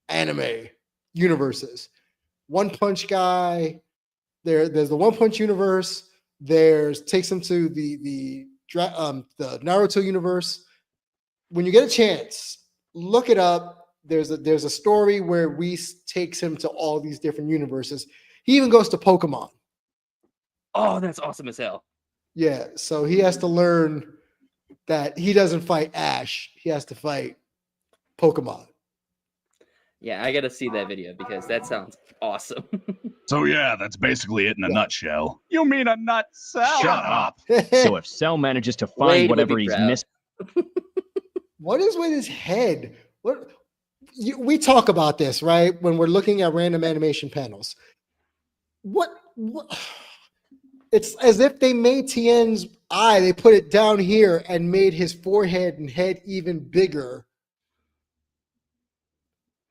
anime universes. One Punch guy. There's the One Punch universe. Takes him to the Naruto universe. When you get a chance, look it up. There's a story where Whis takes him to all these different universes. He even goes to Pokemon. Oh, that's awesome as hell. Yeah, so he has to learn that he doesn't fight Ash. He has to fight Pokemon. Yeah, I got to see that video because that sounds awesome. So yeah, that's basically it in a nutshell. You mean a nut cell? Shut up. So if Cell manages to find Wade would whatever be he's proud. missing, What is with his head? We talk about this, right? When we're looking at random animation panels. What? It's as if they made Tien's eye, they put it down here and made his forehead and head even bigger.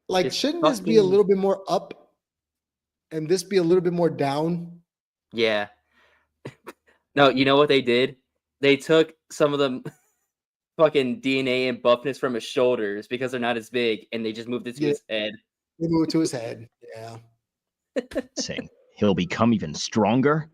Like, shouldn't this be a little bit more up and this be a little bit more down? Yeah. No, you know what they did? They took some of the fucking DNA and buffness from his shoulders because they're not as big, and they just moved it to his head. They moved it to his head. Yeah. he'll become even stronger.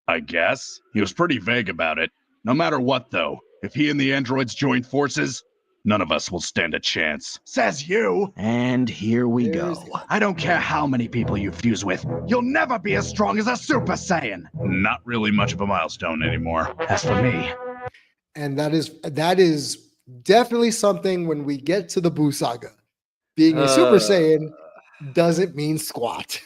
I guess. He was pretty vague about it. No matter what, though, if he and the androids join forces, none of us will stand a chance. Says you. And here we go. I don't care how many people you fuse with. You'll never be as strong as a Super Saiyan. Not really much of a milestone anymore. As for me. And that is definitely something when we get to the Buu Saga. Being a Super Saiyan doesn't mean squat.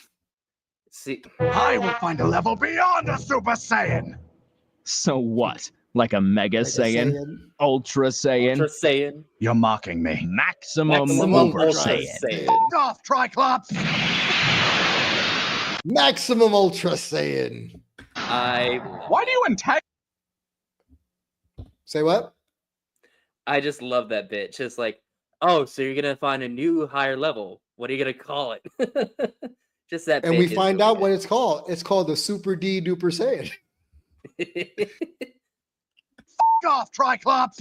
See, I will find a level beyond a Super Saiyan. So what? Like a Mega Saiyan, Ultra Saiyan. Ultra Saiyan. You're mocking me. Maximum Ultra Saiyan. Saiyan. Off, Triclops! Maximum Ultra Saiyan. Why do you antagonize? Say what? I just love that bit. Just like, oh, so you're gonna find a new higher level. What are you gonna call it? Just that. And bit we is find really out good. what it's called. It's called the Super D Duper Saiyan. Off, Triclops!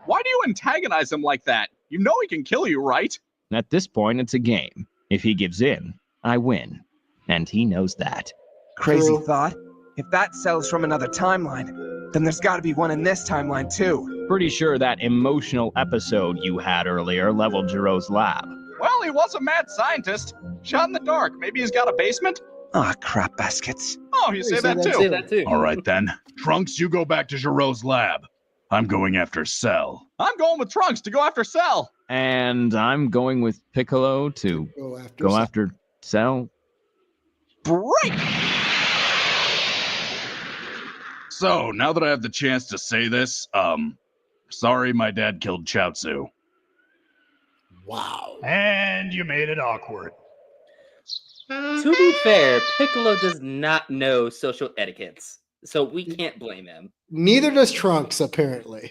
Why do you antagonize him like that? You know he can kill you, right? At this point, it's a game. If he gives in, I win. And he knows that. Crazy True. thought. If that cell's from another timeline, then there's got to be one in this timeline too. Pretty sure that emotional episode you had earlier leveled Jiro's lab. Well, he was a mad scientist. Shot in the dark. Maybe he's got a basement? Ah, crap baskets. Oh, you say that too. Say that too. All right, then. Trunks, you go back to Giroux's lab. I'm going after Cell. I'm going with Trunks to go after Cell. And I'm going with Piccolo to go after Cell. Break! So, now that I have the chance to say this, sorry my dad killed Chaozu. Wow. And you made it awkward. To be fair, Piccolo does not know social etiquettes, so we can't blame him. Neither does Trunks, apparently.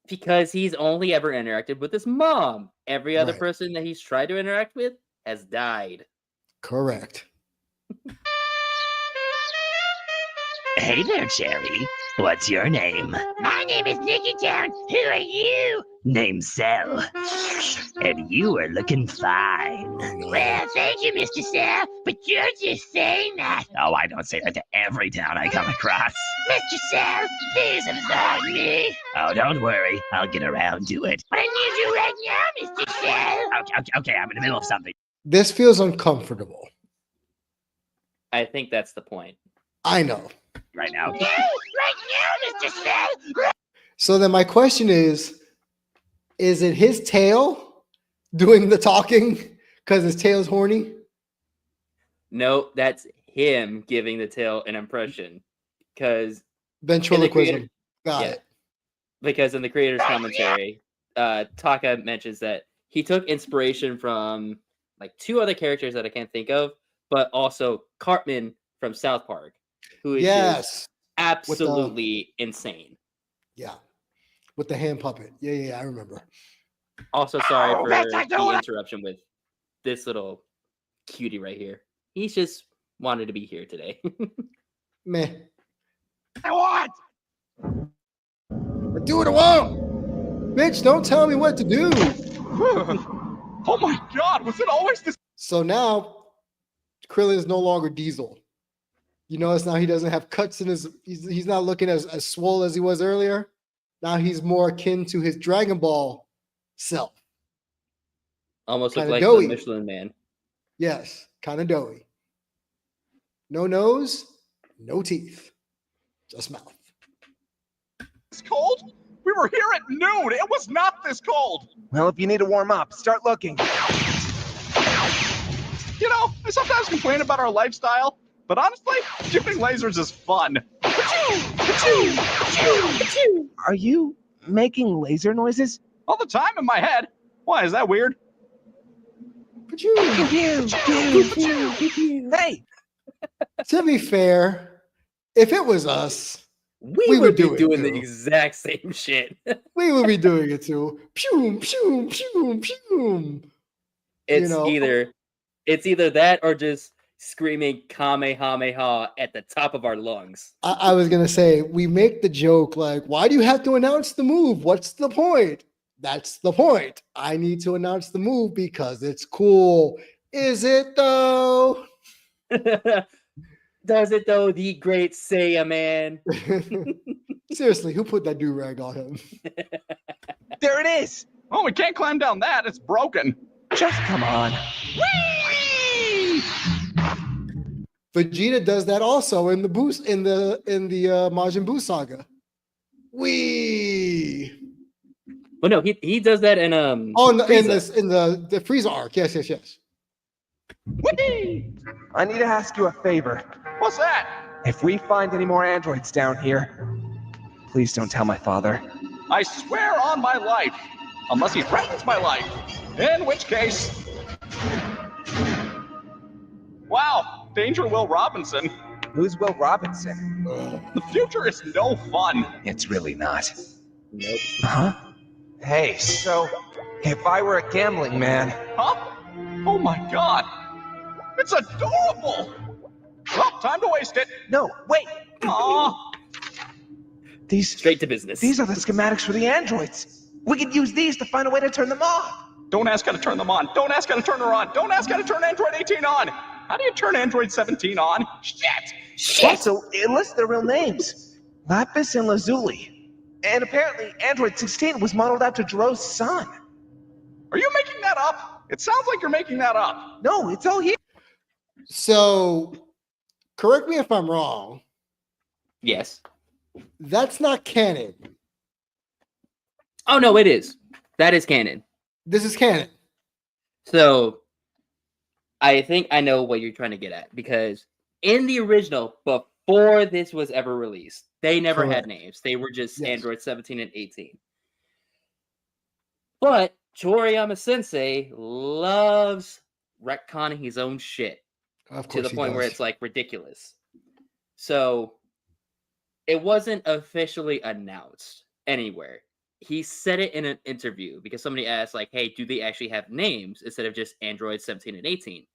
Because he's only ever interacted with his mom. Every other Right. person that he's tried to interact with has died. Correct. Hey there, Cherry. What's your name? My name is Nicky Town. Who are you? Name's Cell. And you are looking fine. Well, thank you, Mr. Cell, but you're just saying that. Oh, I don't say that to every town I come across. Mr. Cell, please absolve me. Oh, don't worry. I'll get around to it. But I need you right now, Mr. Cell. Okay, I'm in the middle of something. This feels uncomfortable. I think that's the point. I know. Right now. No, right now, Mr. Cell. So then my question is it his tail doing the talking because his tail's horny? No, that's him giving the tail an impression. Because Ventriloquism. Got it. Because in the creator's commentary, Taka mentions that he took inspiration from like two other characters that I can't think of, but also Cartman from South Park, who is just absolutely insane. Yeah. With the hand puppet. Yeah, I remember. Also, sorry for the interruption with this little cutie right here. He's just wanted to be here today. Meh. What? I do what I want. Bitch, don't tell me what to do. Oh my god, was it always this? So now Krillin is no longer Diesel. You notice now he doesn't have cuts in his, he's not looking as swole as he was earlier. Now he's more akin to his Dragon Ball self. Almost look Kinda like doughy. the Michelin Man. Yes, kind of doughy. No nose, no teeth, just mouth. It's cold? We were here at noon. It was not this cold. Well, if you need to warm up, start looking. You know, I sometimes complain about our lifestyle, but honestly, shooting lasers is fun. Are you making laser noises? All the time in my head. Why, is that weird? Hey! To be fair, if it was us, we would be do it doing the too. exact same shit. We would be doing it too. Pew, pew, pew, pew. It's know, it's either that or just screaming Kamehameha at the top of our lungs. I was gonna say, we make the joke like, why do you have to announce the move? What's the point? That's the point. I need to announce the move because it's cool. Is it though? Does it though, the great Saiya man? Seriously, who put that do-rag on him? There it is! Oh, we can't climb down that. It's broken. Just come on. Vegeta does that also in the boost in the Majin Buu saga. Wee. Well, no, he does that in in the Frieza arc. Yes. I need to ask you a favor. What's that? if we find any more androids down here, please don't tell my father. I swear on my life, unless he threatens my life, in which case... Wow, Danger Will Robinson. Who's Will Robinson? The future is no fun. It's really not. Nope. Huh? Hey, so if I were a gambling man... Huh? Oh my god! It's adorable! Well, time to waste it. No, wait! Aw. Straight to business. These are the schematics for the androids. We could use these to find a way to turn them off. Don't ask how to turn them on. Don't ask how to turn her on. Don't ask how to turn Android 18 on. How do you turn Android 17 on? Shit! Also, it lists their real names. Lapis and Lazuli. And apparently, Android 16 was modeled after Jiro's son. Are you making that up? It sounds like you're making that up. No, it's all here. So, correct me if I'm wrong. Yes. That's not canon. Oh, no, it is. That is canon. This is canon. So, I think I know what you're trying to get at, because in the original, before this was ever released, they never had names. They were just Android 17 and 18. But Toriyama Sensei loves retconning his own shit to the point where it's like ridiculous. So it wasn't officially announced anywhere. He said it in an interview because somebody asked, like, hey, do they actually have names instead of just Android 17 and 18?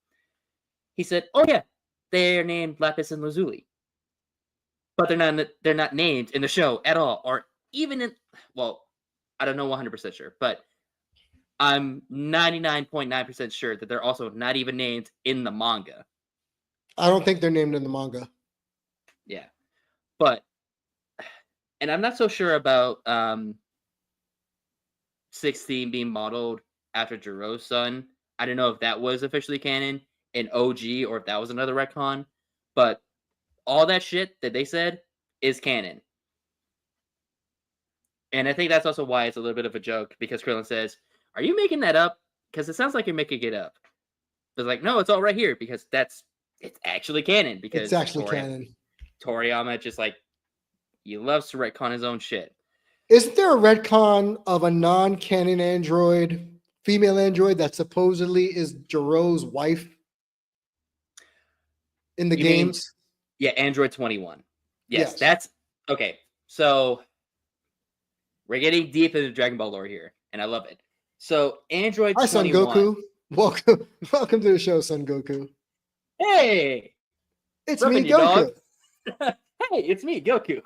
He said, oh yeah, they're named Lapis and Lazuli. But they're not named in the show at all, or even in, well, I don't know 100% sure, but I'm 99.9% sure that they're also not even named in the manga. I don't think they're named in the manga. Yeah. But, and I'm not so sure about 16 being modeled after Jiro's son. I don't know if that was officially canon in OG or if that was another retcon, but all that shit that they said is canon. And I think that's also why it's a little bit of a joke, because Krillin says, are you making that up? Because it sounds like you're making it up. It's like, no, it's all right here, because it's actually canon. Because it's actually canon. Toriyama just like, he loves to retcon his own shit. Isn't there a retcon of a non-canon android, female android, that supposedly is Jiro's wife in the games? Yeah, Android 21. Yes, that's okay. So we're getting deep into Dragon Ball lore here, and I love it. So Android 21. Hi, Son Goku. Welcome to the show, Son Goku. Hey, it's me, Goku. Hey, it's me, Goku.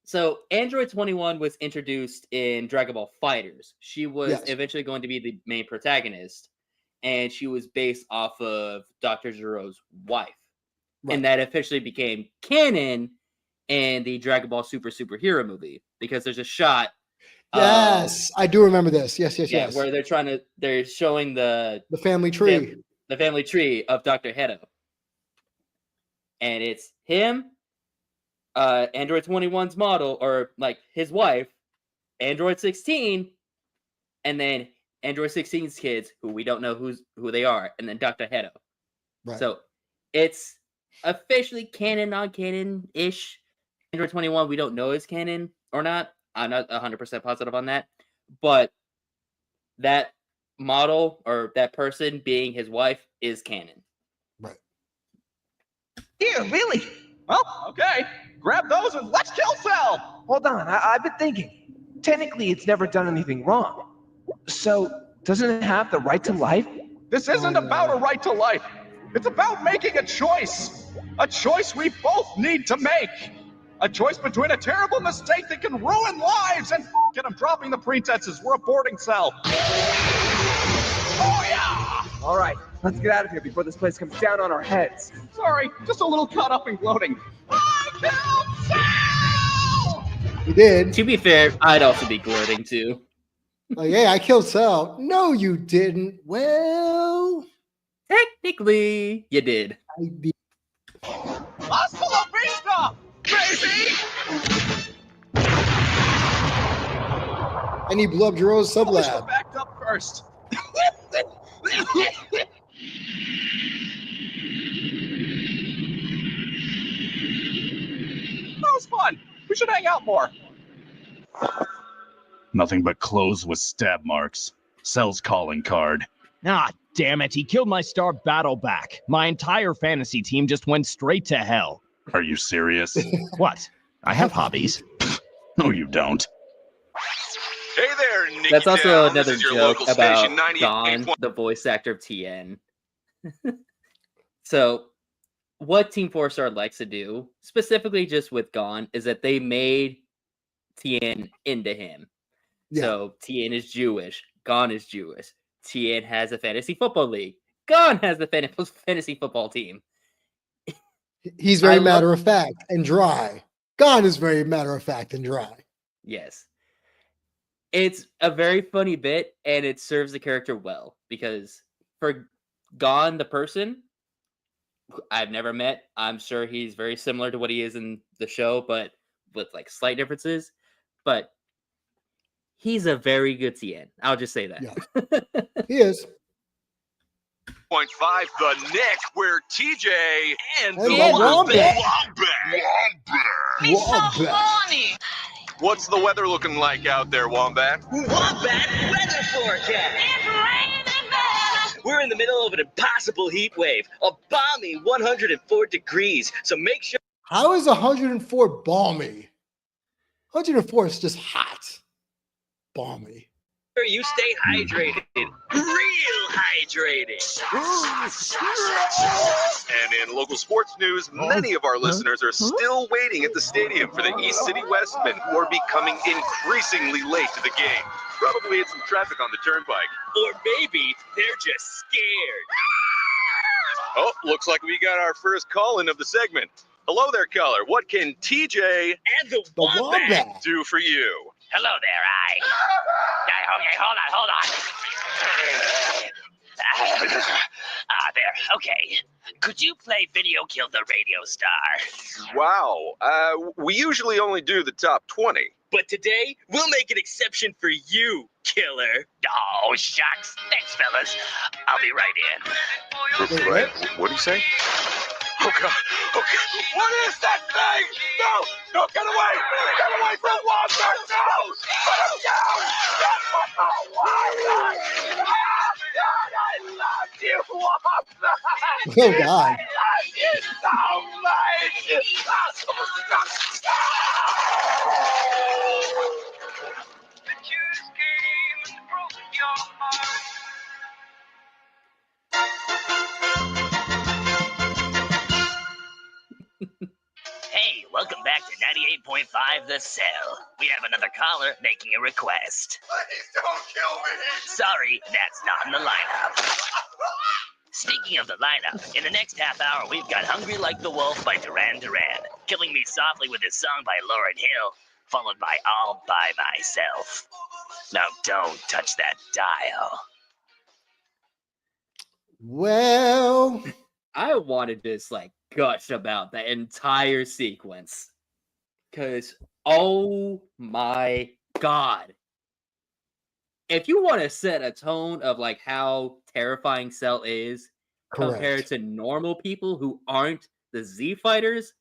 So Android 21 was introduced in Dragon Ball FighterZ. She was eventually going to be the main protagonist, and she was based off of Dr. Jiro's wife. Right. And that officially became canon in the Dragon Ball Superhero movie, because there's a shot. Yes, I do remember this. Yes. Where they're showing the family tree. The family tree of Dr. Hedo. And it's him, Android 21's model, or like his wife, Android 16, and then Android 16's kids, who we don't know who they are, and then Dr. Hedo. Right. So it's officially canon, non-canon-ish. Android 21, we don't know is canon or not. I'm not 100% positive on that. But that model or that person being his wife is canon. Right. Yeah, really? Well, okay. Grab those and let's kill Cell! Hold on, I've been thinking. Technically, it's never done anything wrong. So, doesn't it have the right to life? This isn't about a right to life. It's about making a choice. A choice we both need to make. A choice between a terrible mistake that can ruin lives and I'm dropping the pretenses. We're aborting Cell. Oh, yeah! All right, let's get out of here before this place comes down on our heads. Sorry, just a little caught up in gloating. I killed Cell! You did. To be fair, I'd also be gloating too. Like, hey, I killed Cell. No, you didn't. Well, technically, you did. I did. Hasta la vista, crazy! And he blew up Jiro's sublab. Backed up first. fun. We should hang out more. Nothing but clothes with stab marks. Cell's calling card. Ah, damn it. He killed my star battle back. My entire fantasy team just went straight to hell. Are you serious? What? I have hobbies. No, you don't. Hey there, Nicky That's also Down. another This is your joke local about station, 98.1. Don, the voice actor of TN. So, what Team 4-Star likes to do, specifically just with Gon, is that they made TN into him. Yeah. So, TN is Jewish. Gon is Jewish. TN has a fantasy football league. Gon has the fantasy football team. He's very matter of fact and dry. Gon is very matter of fact and dry. Yes. It's a very funny bit, and it serves the character well, because for Gon, the person, I've never met. I'm sure he's very similar to what he is in the show, but with like slight differences. But he's a very good TN. I'll just say that. Yeah. He is. 0.5, the Nick, where TJ and the Wombat. Funny. What's the weather looking like out there, Wombat? Wombat weather forecast. We're in the middle of an impossible heat wave, a balmy 104 degrees. So make sure. How is 104 balmy? 104 is just hot. Balmy. You stay hydrated, real hydrated. And in local sports news, many of our listeners are still waiting at the stadium for the East City Westmen, who are becoming increasingly late to the game. Probably had some traffic on the turnpike. Or maybe they're just scared. Oh, looks like we got our first call-in of the segment. Hello there, caller. What can TJ and the Wombat do for you? Hello there, Okay, hold on. There. Okay. Could you play Video Kill the Radio Star? Wow. We usually only do the top 20. But today, we'll make an exception for you, killer. Oh, shucks. Thanks, fellas. I'll be right in. Right. What'd he say? Oh, God. Okay. What is that thing? No! No, get away! Get away from Wombat! No! Put him down! I love you, Wombat! Oh, God. I love you so much! Hey, welcome back to 98.5 The Cell. We have another caller making a request. Please don't kill me! Sorry, that's not in the lineup. Speaking of the lineup, in the next half hour, we've got Hungry Like the Wolf by Duran Duran, Killing Me Softly with his song by Lauryn Hill, followed by All By Myself. Now don't touch that dial. Well, I wanted to just like gush about the entire sequence. Because, oh my God. If you want to set a tone of like how terrifying Cell is compared to normal people who aren't the Z fighters,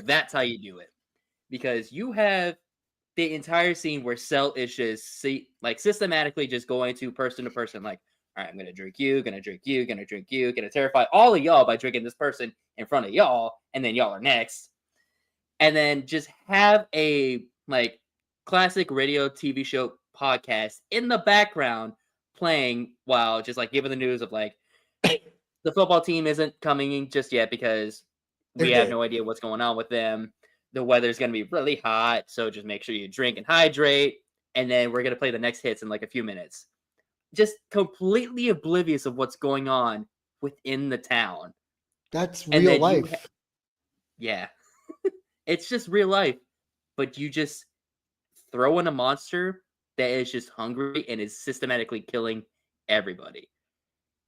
that's how you do it. Because you have the entire scene where Cell is just systematically just going to person, like, all right, I'm gonna drink you, gonna terrify all of y'all by drinking this person in front of y'all, and then y'all are next. And then just have a like classic radio TV show podcast in the background playing while just like giving the news of like the football team isn't coming in just yet because we have no idea what's going on with them. The weather's going to be really hot, so just make sure you drink and hydrate. And then we're going to play the next hits in like a few minutes. Just completely oblivious of what's going on within the town. That's real life. Yeah. It's just real life. But you just throw in a monster that is just hungry and is systematically killing everybody.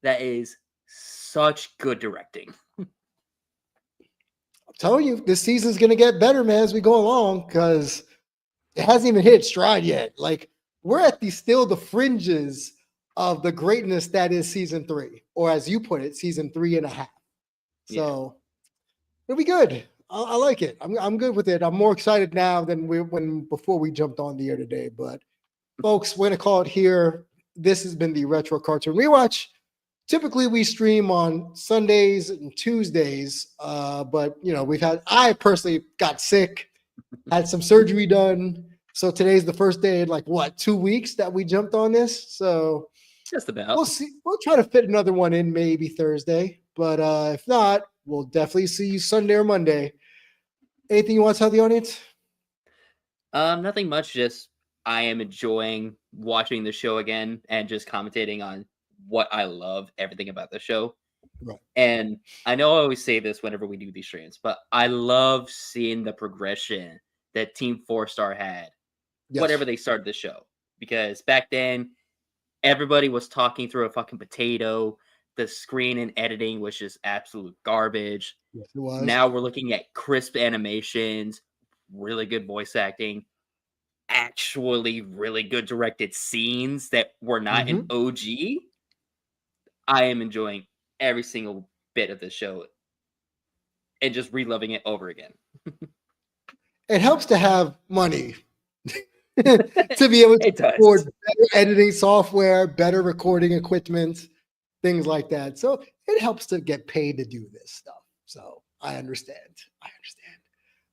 That is such good directing. I'm telling you, this season's going to get better, man, as we go along, because it hasn't even hit its stride yet. Like, we're at still the fringes of the greatness that is season 3, or as you put it, season 3.5. So it'll be good. I like it. I'm good with it. I'm more excited now than before we jumped on the air today. But folks, we're gonna call it here. This has been the Retro Cartoon Rewatch. Typically, we stream on Sundays and Tuesdays, but I personally got sick, had some surgery done, so today's the first day in 2 weeks that we jumped on this. So just about. We'll see. We'll try to fit another one in maybe Thursday, but if not, we'll definitely see you Sunday or Monday. Anything you want to tell the audience? Nothing much. Just I am enjoying watching the show again and just commentating on what I love, everything about the show. Right. And I know I always say this whenever we do these streams, but I love seeing the progression that Team 4-Star had, whatever they started the show. Because back then, everybody was talking through a fucking potato. The screen and editing was just absolute garbage. Yes, it was. Now we're looking at crisp animations, really good voice acting, actually really good directed scenes that were not an OG. I am enjoying every single bit of the show and just reloving it over again. It helps to have money to be able to afford better editing software, better recording equipment, things like that. So it helps to get paid to do this stuff. So I understand.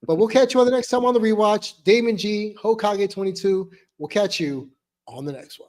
But we'll catch you on the next time on the rewatch. Damon G, Hokage 22. We'll catch you on the next one.